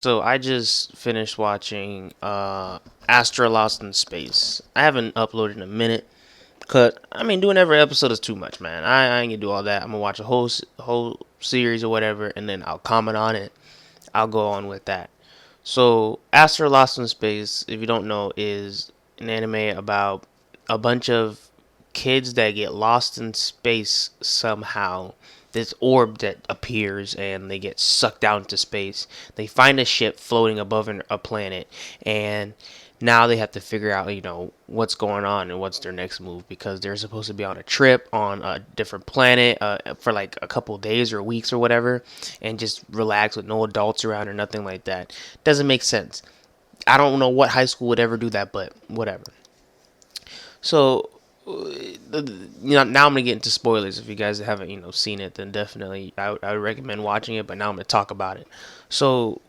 So I just finished watching Astra Lost in Space. I haven't uploaded in a minute. Doing every episode is too much, man. I ain't gonna do all that. I'm gonna watch a whole series or whatever, and then I'll comment on it. I'll go on with that. So Astra Lost in Space, if you don't know, is an anime about a bunch of kids that get lost in space somehow. This orb that appears and they get sucked out into space. They find a ship floating above a planet, and now they have to figure out, what's going on and what's their next move because they're supposed to be on a trip on a different planet for like a couple of days or weeks or whatever, and just relax with no adults around or nothing like that. Doesn't make sense. I don't know what high school would ever do that, but whatever. So, now I'm gonna get into spoilers. If you guys haven't, seen it, then definitely I would recommend watching it. But now I'm gonna talk about it. So,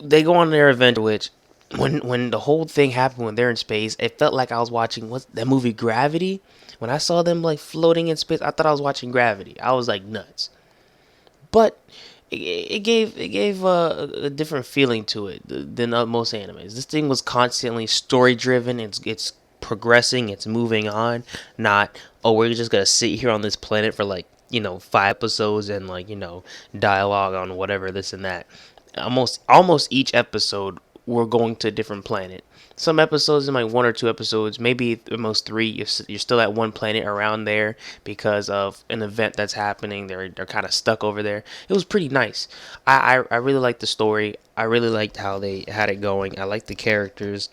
they go on their adventure, which when the whole thing happened when they're in space, it felt like I was watching what's that movie Gravity. When I saw them like floating in space, I thought I was watching Gravity. I was like nuts, but it gave a different feeling to it than most animes. This thing was constantly story driven. It's progressing. It's moving on. Not, oh, we're just gonna sit here on this planet for like 5 episodes and like dialogue on whatever this and that. Almost each episode we're going to a different planet. Some episodes in like 1 or 2 episodes, maybe almost three, you're still at one planet around there because of an event that's happening. They're kind of stuck over there. It was pretty nice. I really liked the story. I really liked how they had it going. I liked the characters.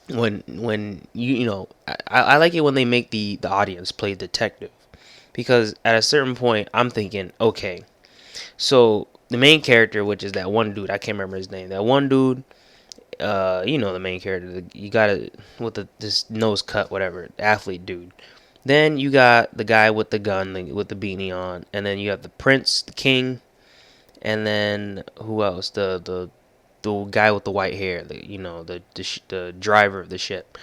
When I like it when they make the audience play detective, because at a certain point I'm thinking, okay, so the main character, which is that one dude, I can't remember his name. That one dude, the main character. You got it with this nose cut, whatever, athlete dude. Then you got the guy with the gun, with the beanie on, and then you have the prince, the king, and then who else? The guy with the white hair, the driver of the ship.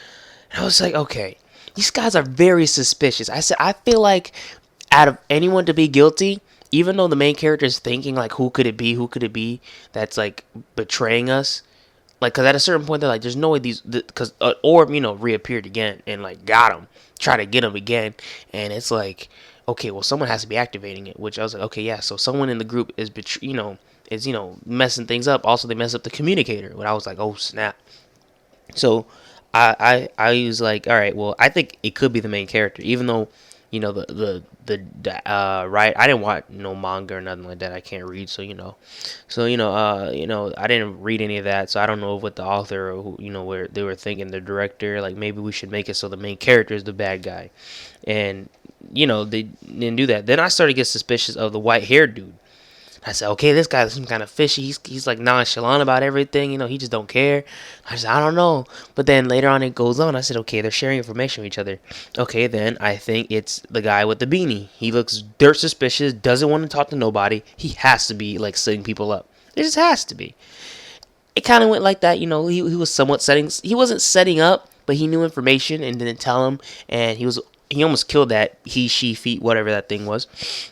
And I was like, okay, these guys are very suspicious. I said, I feel like out of anyone to be guilty, even though the main character is thinking like, who could it be? Who could it be that's like betraying us? Like, cause at a certain point they're like, there's no way cause orb, reappeared again and like got him, try to get him again, and it's like, okay, well someone has to be activating it. Which I was like, okay, yeah, so someone in the group is messing things up. Also, they mess up the communicator. When I was like, oh snap. So I was like, all right, well, I think it could be the main character, even though the right. I didn't watch no manga or nothing like that. I can't read, I didn't read any of that, so I don't know what the author or who, where they were thinking, the director, like maybe we should make it so the main character is the bad guy, and they didn't do that. Then I started to get suspicious of the white haired dude. I said, okay, this guy seems kind of fishy. He's like nonchalant about everything. He just don't care. I said, I don't know. But then later on, it goes on. I said, okay, they're sharing information with each other. Okay, then I think it's the guy with the beanie. He looks dirt suspicious. Doesn't want to talk to nobody. He has to be like setting people up. It just has to be. It kind of went like that. He was somewhat setting. He wasn't setting up, but he knew information and didn't tell him. And he almost killed that he, she, feet, whatever that thing was.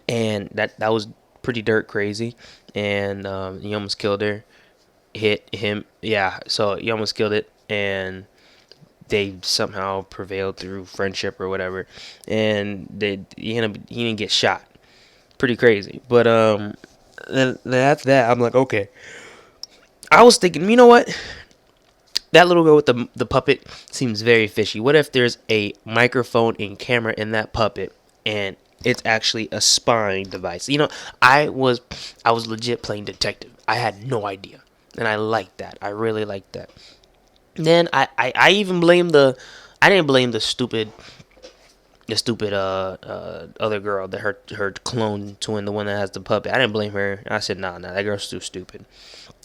And that was pretty dirt crazy, and he almost killed her, hit him, yeah. So he almost killed it, and they somehow prevailed through friendship or whatever, and he didn't get shot. Pretty crazy, but then after that, I'm like, okay. I was thinking, you know what? That little girl with the puppet seems very fishy. What if there's a microphone and camera in that puppet, and it's actually a spying device? I was legit playing detective. I had no idea, and I liked that. I really liked that. Then I even blamed I didn't blame the stupid other girl, that her clone twin, the one that has the puppet. I didn't blame her. I said, nah, that girl's too stupid.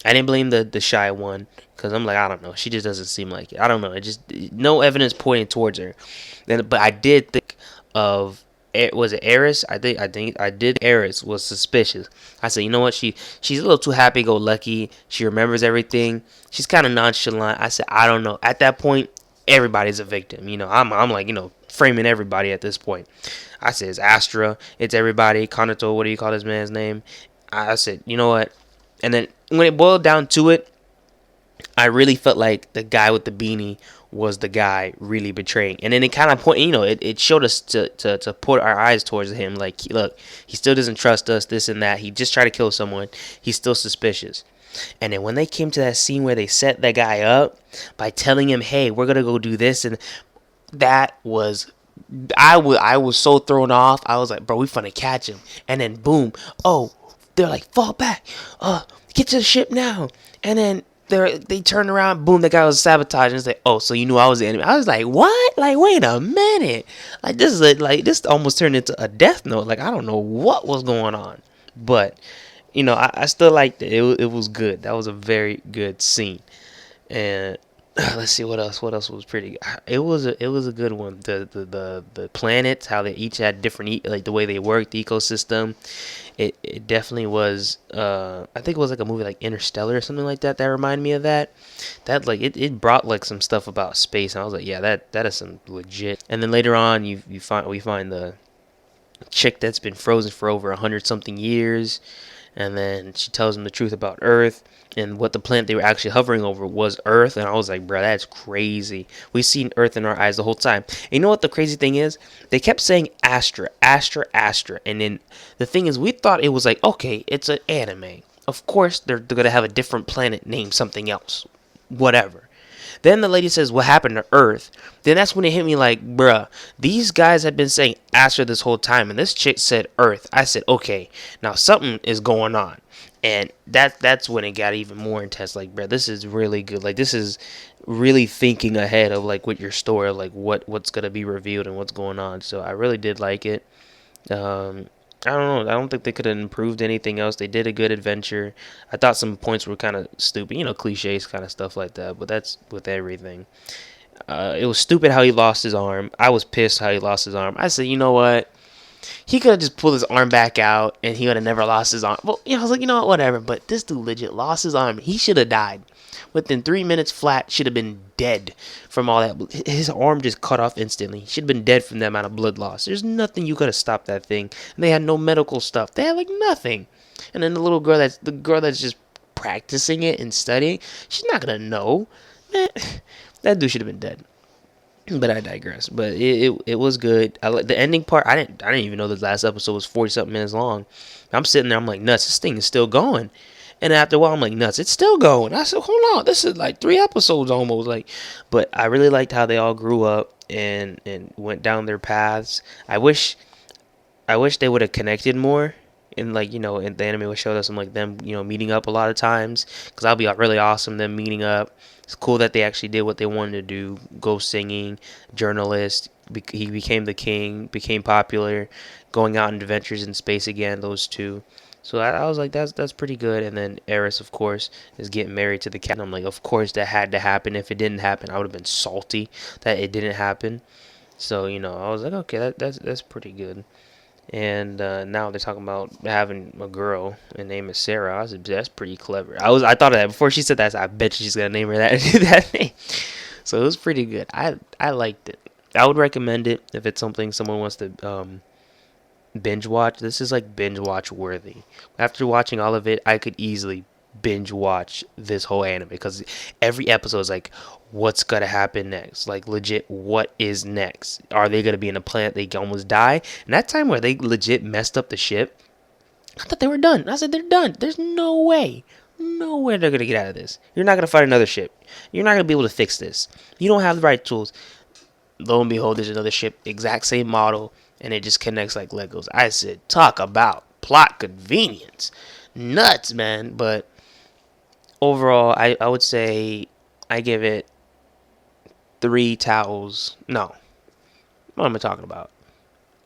I didn't blame the shy one, because I'm like, I don't know, she just doesn't seem like it. I don't know, it just, no evidence pointing towards her. But I did think of, was it Eris? I think I did. Eris was suspicious. I said, you know what? She's a little too happy-go-lucky. She remembers everything. She's kind of nonchalant. I said, I don't know. At that point, everybody's a victim. I'm like, framing everybody at this point. I said, it's Astra. It's everybody. Kanato, what do you call this man's name? I said, you know what? And then when it boiled down to it, I really felt like the guy with the beanie was the guy really betraying. And then it kind of point, it showed us to put our eyes towards him. Like, look, he still doesn't trust us, this and that. He just tried to kill someone. He's still suspicious. And then when they came to that scene where they set that guy up by telling him, hey, we're going to go do this. And that was, I was so thrown off. I was like, bro, we finna catch him. And then boom. Oh, they're like, fall back. Get to the ship now. And then they turned around, boom, the guy was sabotaging. It's like, oh, so you knew I was the enemy. I was like, what? Like, wait a minute. Like, this almost turned into a Death Note. Like, I don't know what was going on. But, I still liked it. It was good. That was a very good scene. And let's see what else. What else was pretty good? It was a good one. The planets, how they each had different, like the way they worked, the ecosystem. It definitely was. I think it was like a movie like Interstellar or something like that. That reminded me of that. That like it brought like some stuff about space, and I was like, yeah, that is some legit. And then later on, we find the chick that's been frozen for over 100-something years, and then she tells him the truth about Earth and what the planet they were actually hovering over was Earth. And I was like, bro, that's crazy. We've seen Earth in our eyes the whole time. And you know what the crazy thing is? They kept saying Astra, Astra, Astra. And then the thing is, we thought it was like, okay, it's an anime. Of course, they're going to have a different planet named something else. Whatever. Then the lady says, what happened to Earth? Then that's when it hit me like, bruh, these guys have been saying Astra this whole time, and this chick said Earth. I said, okay, now something is going on. And that's when it got even more intense. Like, bruh, this is really good. Like, this is really thinking ahead of, like, with your story, like, what's going to be revealed and what's going on. So I really did like it. I don't know. I don't think they could have improved anything else. They did a good adventure. I thought some points were kind of stupid, cliches, kind of stuff like that. But that's with everything. It was stupid how he lost his arm. I was pissed how he lost his arm. I said, you know what? He could have just pulled his arm back out, and he would have never lost his arm. Well, I was like, you know what? Whatever. But this dude legit lost his arm. He should have died. Within 3 minutes flat, should have been dead from all that. His arm just cut off instantly. He should have been dead from the amount of blood loss. There's nothing you could have stopped that thing. And they had no medical stuff. They had like nothing. And then the girl that's just practicing it and studying, she's not gonna know. Man, that dude should have been dead. But I digress. But it was good. I like the ending part. I didn't even know the last episode was 40-something minutes long. I'm sitting there. I'm like, nuts. This thing is still going. And after a while, I'm like, nuts, it's still going. I said, hold on, this is like 3 episodes almost. Like, but I really liked how they all grew up and went down their paths. I wish they would have connected more. And like, in the anime would show us them like them, meeting up a lot of times. Because that'll be really awesome, them meeting up. It's cool that they actually did what they wanted to do. Go singing, journalist. He became the king, became popular, going out on adventures in space again, those two. So I was like, that's pretty good. And then Eris, of course, is getting married to the captain. I'm like, of course that had to happen. If it didn't happen, I would have been salty that it didn't happen. So I was like, okay, that's pretty good. And now they're talking about having a girl, and name is Sarah. I said, that's pretty clever. I thought of that before she said that. I bet she's gonna name her that name. So it was pretty good. I liked it. I would recommend it if it's something someone wants to binge watch. This is like binge watch worthy. After watching all of it, I could easily binge watch this whole anime because every episode is like, what's gonna happen next? Like legit, what is next? Are they gonna be in a planet they almost die? And that time where they legit messed up the ship, I thought they were done. I said they're done. There's no way they're gonna get out of this. You're not gonna fight another ship. You're not gonna be able to fix this. You don't have the right tools. Lo and behold, there's another ship, exact same model, and it just connects like Legos. I said, talk about plot convenience. Nuts, man. But overall, I would say I give it 3 towels. No. What am I talking about?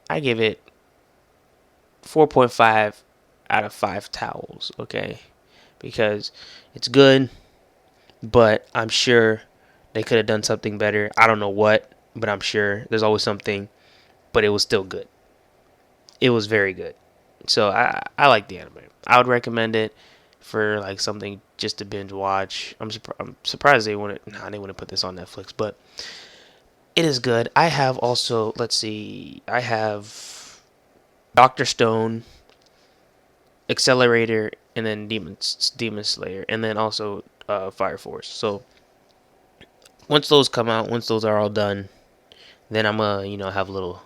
I give it 4.5 out of 5 towels, okay? Because it's good, but I'm sure they could have done something better. I don't know what, but I'm sure there's always something. But it was still good. It was very good. So I like the anime. I would recommend it for like something just to binge watch. I'm surprised they wouldn't put this on Netflix, but it is good. I have also, let's see, I have Doctor Stone, Accelerator, and then Demon Slayer, and then also Fire Force. So once those come out, once those are all done, then I'm gonna have a little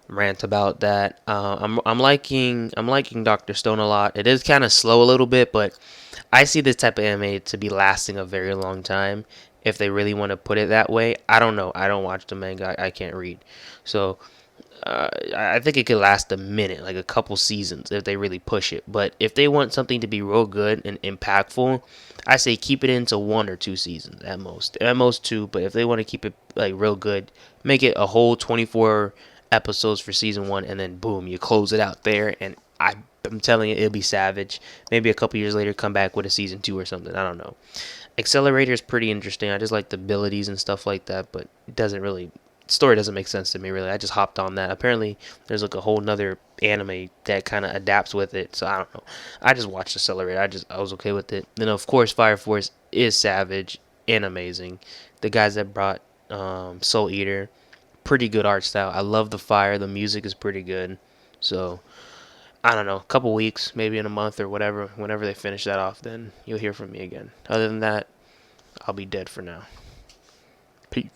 rant about that. I'm liking Doctor Stone a lot. It is kind of slow a little bit, but I see this type of anime to be lasting a very long time. If they really want to put it that way, I don't know. I don't watch the manga. I can't read, so I think it could last a minute, like a couple seasons, if they really push it. But if they want something to be real good and impactful, I say keep it into 1 or 2 seasons at most two. But if they want to keep it like real good, make it a whole 24 episodes for season 1, and then boom, you close it out there. And I'm telling you, it'll be savage. Maybe a couple years later, come back with a season 2 or something. I don't know. Accelerator is pretty interesting. I just like the abilities and stuff like that, but it doesn't really story doesn't make sense to me really. I just hopped on that. Apparently there's like a whole nother anime that kind of adapts with it, so I don't know. I just watched Accelerator. I was okay with it. Then of course Fire Force is savage and amazing. The guys that brought Soul Eater, pretty good art style. I love the fire. The music is pretty good. So I don't know, a couple weeks, maybe in a month or whatever, whenever they finish that off, then you'll hear from me again. Other than that, I'll be dead for now. Peace.